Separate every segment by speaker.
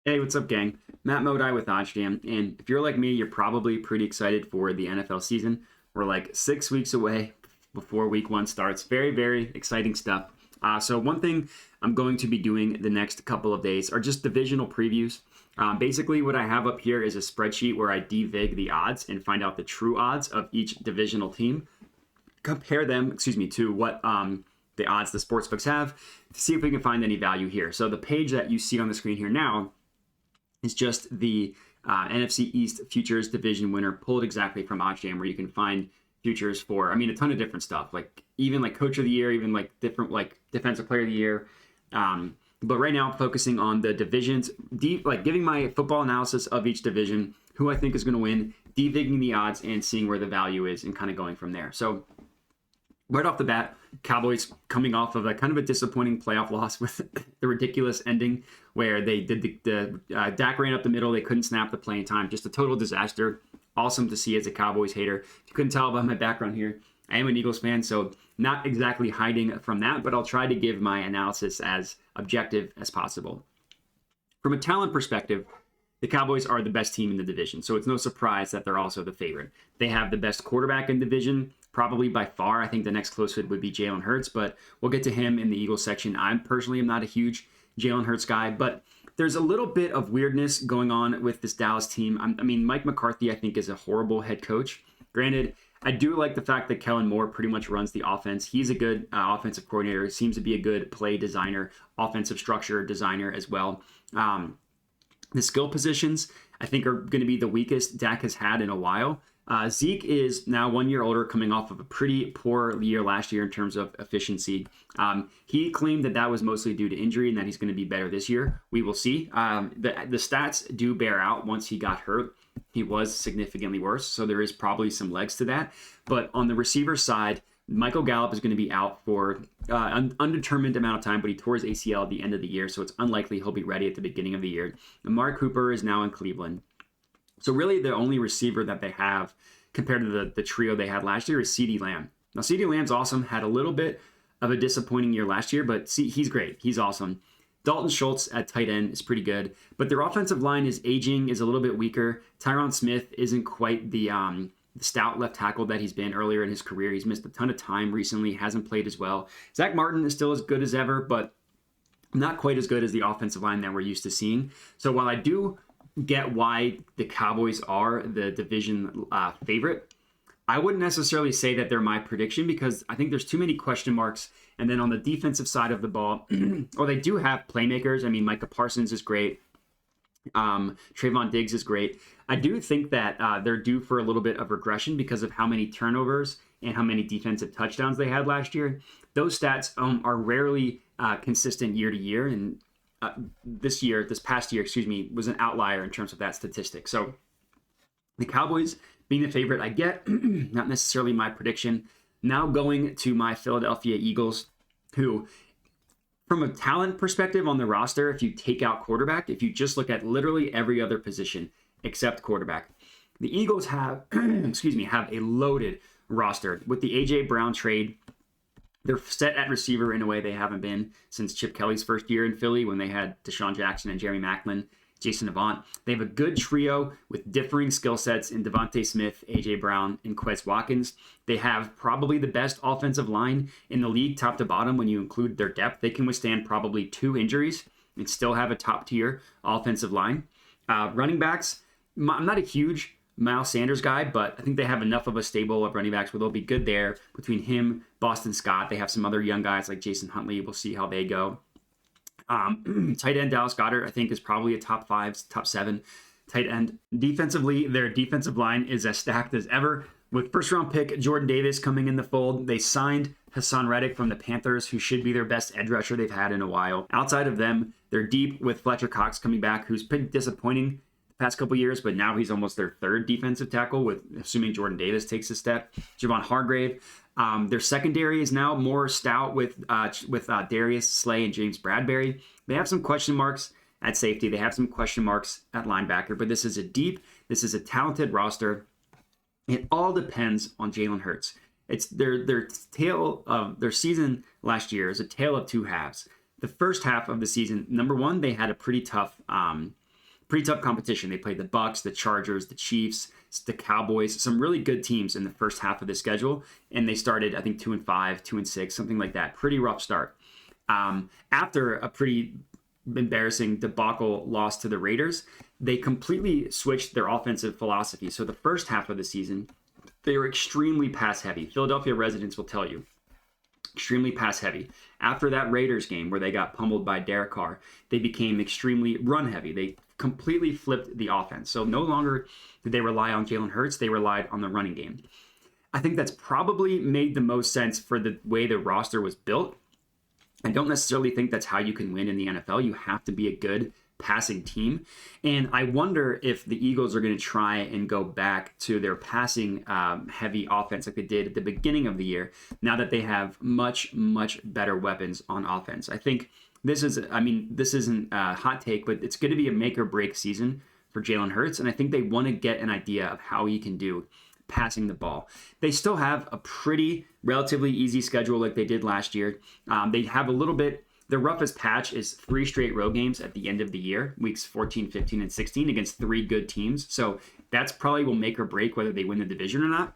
Speaker 1: Hey, what's up, gang? Matt Modai with OddsJam, and if you're like me, you're probably pretty excited for the NFL season. We're like 6 weeks away before week one starts. Very, very exciting stuff. So one thing I'm going to be doing the next couple of days are just divisional previews. Basically, what I have up here is a spreadsheet where I de-vig the odds and find out the true odds of each divisional team. Compare them, to what the odds the sportsbooks have to see if we can find any value here. So the page that you see on the screen here now is just the NFC East Futures Division winner pulled exactly from OddsJam, where you can find futures for, a ton of different stuff, even Coach of the Year, even different Defensive Player of the Year. But right now, I'm focusing on the divisions, giving my football analysis of each division, who I think is going to win, de-vigging the odds, and seeing where the value is, and kind of going from there. So right off the bat, Cowboys coming off of a kind of a disappointing playoff loss with the ridiculous ending where they did the Dak ran up the middle. They couldn't snap the play in time. Just a total disaster. Awesome to see as a Cowboys hater. If you couldn't tell by my background here, I am an Eagles fan, so not exactly hiding from that, but I'll try to give my analysis as objective as possible. From a talent perspective, the Cowboys are the best team in the division, so it's no surprise that they're also the favorite. They have the best quarterback in the division, probably by far. I think the next closest would be Jalen Hurts, but we'll get to him in the Eagles section. I personally am not a huge Jalen Hurts guy, but there's a little bit of weirdness going on with this Dallas team. Mike McCarthy, I think, is a horrible head coach. Granted, I do like the fact that Kellen Moore pretty much runs the offense. He's a good offensive coordinator. Seems to be a good play designer, offensive structure designer as well. The skill positions, I think, are going to be the weakest Dak has had in a while. Zeke is now 1 year older, coming off of a pretty poor year last year in terms of efficiency. He claimed that was mostly due to injury and that he's going to be better this year. We will see. The stats do bear out. Once he got hurt, he was significantly worse, so there is probably some legs to that. But on the receiver side, Michael Gallup is going to be out for an undetermined amount of time, but he tore his ACL at the end of the year, so it's unlikely he'll be ready at the beginning of the year. Amari Cooper is now in Cleveland. So really the only receiver that they have compared to the trio they had last year is CeeDee Lamb. Now, CeeDee Lamb's awesome, had a little bit of a disappointing year last year, but he's great. He's awesome. Dalton Schultz at tight end is pretty good, but their offensive line is aging, is a little bit weaker. Tyron Smith isn't quite the stout left tackle that he's been earlier in his career. He's missed a ton of time recently, hasn't played as well. Zach Martin is still as good as ever, but not quite as good as the offensive line that we're used to seeing. So while I do get why the Cowboys are the division favorite, I wouldn't necessarily say that they're my prediction, because I think there's too many question marks. And then on the defensive side of the ball, they do have playmakers. Micah Parsons is great. Trayvon Diggs is great. I do think that they're due for a little bit of regression because of how many turnovers and how many defensive touchdowns they had last year. Those stats are rarely consistent year to year, and this past year, was an outlier in terms of that statistic. So the Cowboys being the favorite, I get, not necessarily my prediction. Now going to my Philadelphia Eagles, who, from a talent perspective on the roster, if you take out quarterback, if you just look at literally every other position except quarterback, the Eagles have, have a loaded roster. With the A.J. Brown trade, they're set at receiver in a way they haven't been since Chip Kelly's first year in Philly, when they had Deshaun Jackson and Jeremy Maclin, Jason Avant. They have a good trio with differing skill sets in Devontae Smith, A.J. Brown, and Quez Watkins. They have probably the best offensive line in the league, top to bottom, when you include their depth. They can withstand probably 2 injuries and still have a top-tier offensive line. Running backs, I'm not a huge Miles Sanders guy, but I think they have enough of a stable of running backs where they'll be good there. Between him, Boston Scott, they have some other young guys like Jason Huntley. We'll see how they go. Tight end Dallas Goddard, I think, is probably a top 5, top 7 tight end. Defensively, their defensive line is as stacked as ever. With first-round pick Jordan Davis coming in the fold, they signed Hassan Reddick from the Panthers, who should be their best edge rusher they've had in a while. Outside of them, they're deep with Fletcher Cox coming back, who's been disappointing the past couple years, but now he's almost their 3rd defensive tackle, with assuming Jordan Davis takes a step. Javon Hargrave. Their secondary is now more stout with Darius Slay and James Bradbury. They have some question marks at safety. They have some question marks at linebacker, but this is a talented roster. It all depends on Jalen Hurts. It's their tale of their season last year is a tale of 2 halves. The first half of the season, number one, they had a pretty tough pretty tough competition. They played the Bucs, the Chargers, the Chiefs, the Cowboys, some really good teams in the first half of the schedule. And they started, I think, 2-5, 2-6, something like that. Pretty rough start. After a pretty embarrassing debacle loss to the Raiders, they completely switched their offensive philosophy. So the first half of the season, they were extremely pass heavy. Philadelphia residents will tell you. Extremely pass heavy. After that Raiders game where they got pummeled by Derek Carr, they became extremely run heavy. They completely flipped the offense. So no longer did they rely on Jalen Hurts, they relied on the running game. I think that's probably made the most sense for the way the roster was built. I don't necessarily think that's how you can win in the NFL. You have to be a good passing team. And I wonder if the Eagles are going to try and go back to their passing heavy offense like they did at the beginning of the year, now that they have much, much better weapons on offense. I think this isn't a hot take, but it's going to be a make or break season for Jalen Hurts. And I think they want to get an idea of how he can do passing the ball. They still have a pretty relatively easy schedule like they did last year. They have a little bit. The roughest patch is 3 straight road games at the end of the year, weeks 14, 15, and 16 against 3 good teams. So that's probably will make or break whether they win the division or not.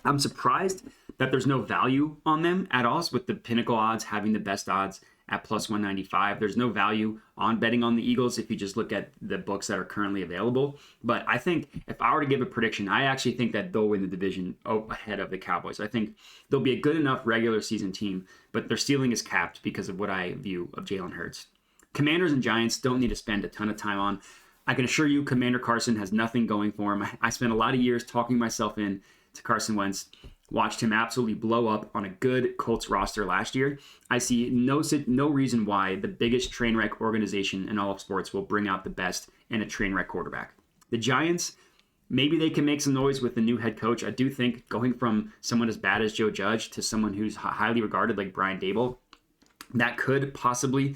Speaker 1: I'm surprised that there's no value on them at all, with the Pinnacle odds having the best odds at plus 195. There's no value on betting on the Eagles if you just look at the books that are currently available. But I think if I were to give a prediction, I actually think that they'll win the division ahead of the Cowboys. I think they'll be a good enough regular season team, but their ceiling is capped because of what I view of Jalen Hurts. Commanders and Giants don't need to spend a ton of time on. I can assure you Commander Carson has nothing going for him. I spent a lot of years talking myself in to Carson Wentz. Watched him absolutely blow up on a good Colts roster last year. I see no reason why the biggest train wreck organization in all of sports will bring out the best in a train wreck quarterback. The Giants, maybe they can make some noise with the new head coach. I do think going from someone as bad as Joe Judge to someone who's highly regarded like Brian Daboll, that could possibly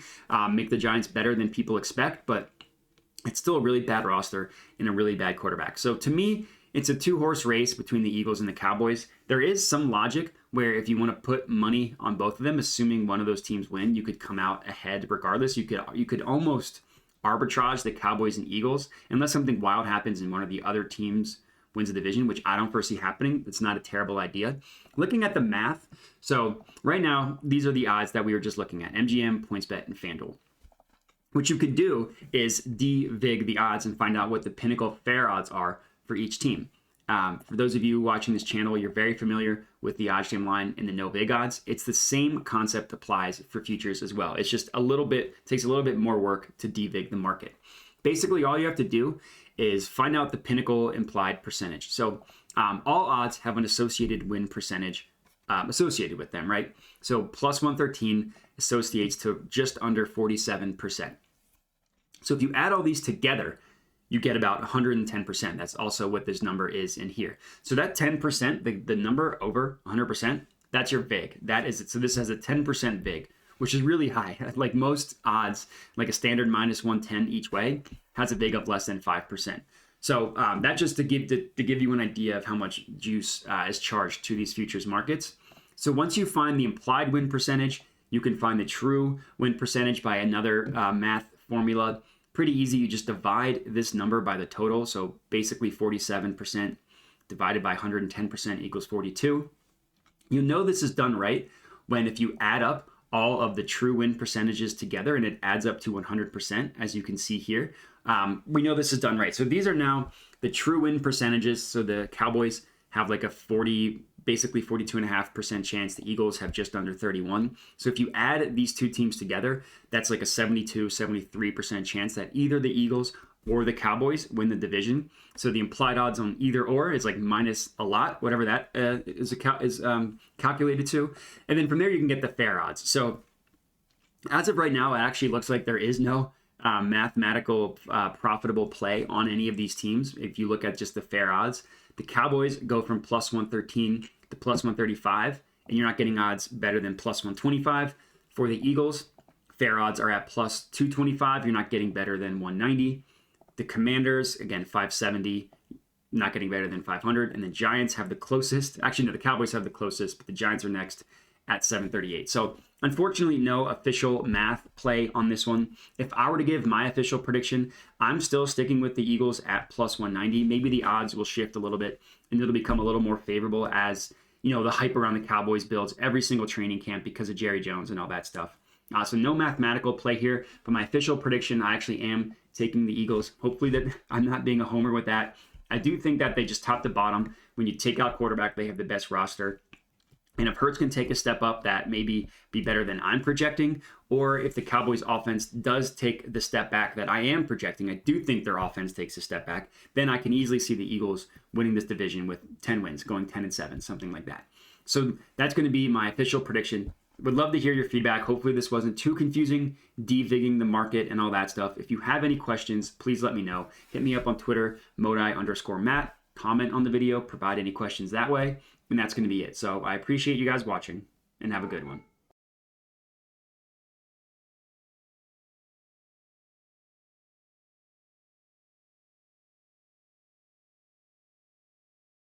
Speaker 1: make the Giants better than people expect, but it's still a really bad roster and a really bad quarterback. So to me, it's a 2-horse race between the Eagles and the Cowboys. There is some logic where if you want to put money on both of them, assuming one of those teams win, you could come out ahead regardless. You could almost arbitrage the Cowboys and Eagles unless something wild happens and one of the other teams wins the division, which I don't foresee happening. It's not a terrible idea. Looking at the math, so right now, these are the odds that we were just looking at, MGM, PointsBet, and FanDuel. What you could do is de-vig the odds and find out what the Pinnacle fair odds are for each team. For those of you watching this channel, you're very familiar with the OddsJam line and the no-vig odds. It's the same concept applies for futures as well. It's just takes a little bit more work to de-vig the market. Basically, all you have to do is find out the Pinnacle implied percentage. So all odds have an associated win percentage associated with them, right? So plus 113 associates to just under 47%. So if you add all these together, you get about 110%. That's also what this number is in here. So that 10%, the number over 100%, that's your VIG. That is it. So this has a 10% VIG, which is really high. Like most odds, like a standard minus 110 each way, has a VIG of less than 5%. So that just to give you an idea of how much juice is charged to these futures markets. So once you find the implied win percentage, you can find the true win percentage by another math formula. Pretty easy. You just divide this number by the total. So basically 47% divided by 110% equals 42. You know this is done right when if you add up all of the true win percentages together and it adds up to 100%, as you can see here. We know this is done right. So these are now the true win percentages. So the Cowboys have like a 42.5% chance. The Eagles have just under 31. So if you add these two teams together, that's like a 73% chance that either the Eagles or the Cowboys win the division. So the implied odds on either or is like minus a lot, whatever that is calculated to. And then from there, you can get the fair odds. So as of right now, it actually looks like there is no mathematical profitable play on any of these teams. If you look at just the fair odds, the Cowboys go from plus 113 to plus 135, and you're not getting odds better than plus 125. For the Eagles, fair odds are at plus 225. You're not getting better than 190. The Commanders, again, 570, not getting better than 500. And the Giants have the closest. Actually, no, the Cowboys have the closest, but the Giants are next at 738. So unfortunately, no official math play on this one. If I were to give my official prediction, I'm still sticking with the Eagles at plus 190. Maybe the odds will shift a little bit and it'll become a little more favorable as, the hype around the Cowboys builds every single training camp because of Jerry Jones and all that stuff. So no mathematical play here, but my official prediction, I actually am taking the Eagles. Hopefully that I'm not being a homer with that. I do think that they just top to bottom. When you take out quarterback, they have the best roster. And if Hurts can take a step up, that maybe be better than I'm projecting. Or if the Cowboys offense does take the step back that I am projecting, I do think their offense takes a step back, then I can easily see the Eagles winning this division with 10 wins, going 10-7, something like that. So that's going to be my official prediction. Would love to hear your feedback. Hopefully this wasn't too confusing, devigging the market and all that stuff. If you have any questions, please let me know. Hit me up on Twitter, Modi_Matt. Comment on the video, provide any questions that way. And that's going to be it. So I appreciate you guys watching and have a good one.